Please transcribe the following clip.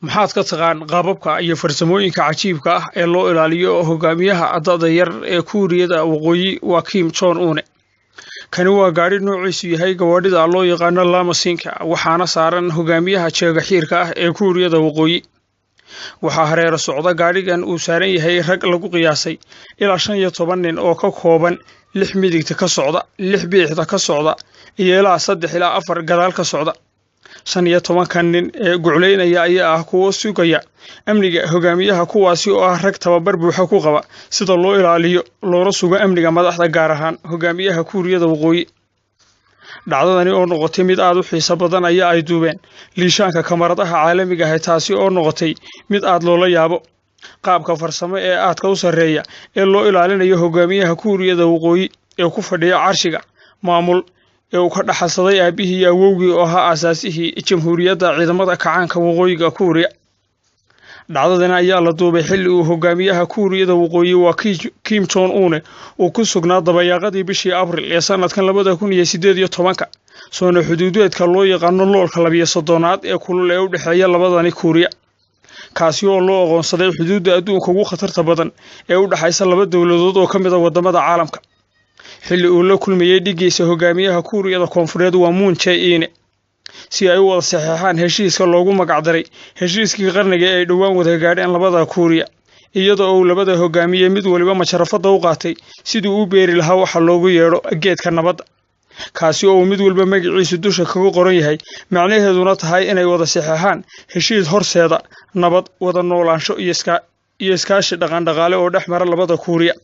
maxaad ka taqaan qaababka iyo farsamooyinka cajiibka ah ee loo ilaaliyo hogaamiyaha adada yar ee Kuuriyada Waqooyi waa Kim Jong Un. Kani waa gaari noociisu yahay gawaadhida loo yaqaan Lamasinka waxaana saaran hogaamiyaha jeega xiirka ah ee Kuuriyada Waqooyi. Waxa hareer socda gaarigan uu saaran yahay rag lagu qiyaasay ilaa 15 nin oo ka kooban 6 midigta ka socda, 6 bidixda ka socda iyo ilaa 3 ilaa 4 gadaal ka socda. 15 nin ee gucleynaya ayaa ah kuwa sugaya amniga hogaamiyaha kuwaasi oo ah rag tababar buuxa ku qaba sida loo ilaaliyo loona sugo amniga madaxda gaar ahaan hogaamiyaha Kuuriyada Waqooyi. dhacdadani oo noqotay mid aad u xiiso badan ayaa ay duubeen liishaanka kamaradaha caalamiga ah taasi oo noqotay mid aad loola yaabo qaabka farsamo ee aadka u sareeya ee loo ilaalinayo hogaamiyaha Kuuriyada Waqooyi ee ku fadhiya carshiga maamul ee uu ka dhaxalsaday aabihii awowgii oo ahaa asaasihii jamhuuriyadda ciidamada kacaanka waqooyiga Kuuriya. dhacdadan ayaa la duubay xilli uu hogaamiyaha Kuuriyada Waqooyi waa Kim Jong Un uu ku sugnaa dabayaaqadii bishii Abriil ee sanadkan 2018 soona xuduudeedka loo yaqaan loolka 12aad ee kulul ee u dhaxeeya labadani Kuuriya kaasi oo loo aqoonsaday xuduudda adduunka ugu khatarta badan ee u dhaxaysa laba dawladood oo kamid ah wadamada caalamka. xilli uu la kulmayay dhigiisa hogaamiyaha Kuuriyada Koonfureed waa Moon Jae-in si ay u wada saxeexaan heshiiska loogu magac daray heshiiskii qarniga ee dhawaan wada gaadheen labada Kuuriya iyadoo uu labada hogaamiye mid waliba masharafada u qaatay sidii uu beeri lahaa waxa loogu yeero geedka nabadda kaasi oo mid walba magaciisa dusha kaga qoran yahay macnaheeduna tahay inay wada saxeexaan heshiis horseeda nabad wada noolaansho iyo iskaashi dhaqan dhaqaale oo dhex mara labada Kuuriya.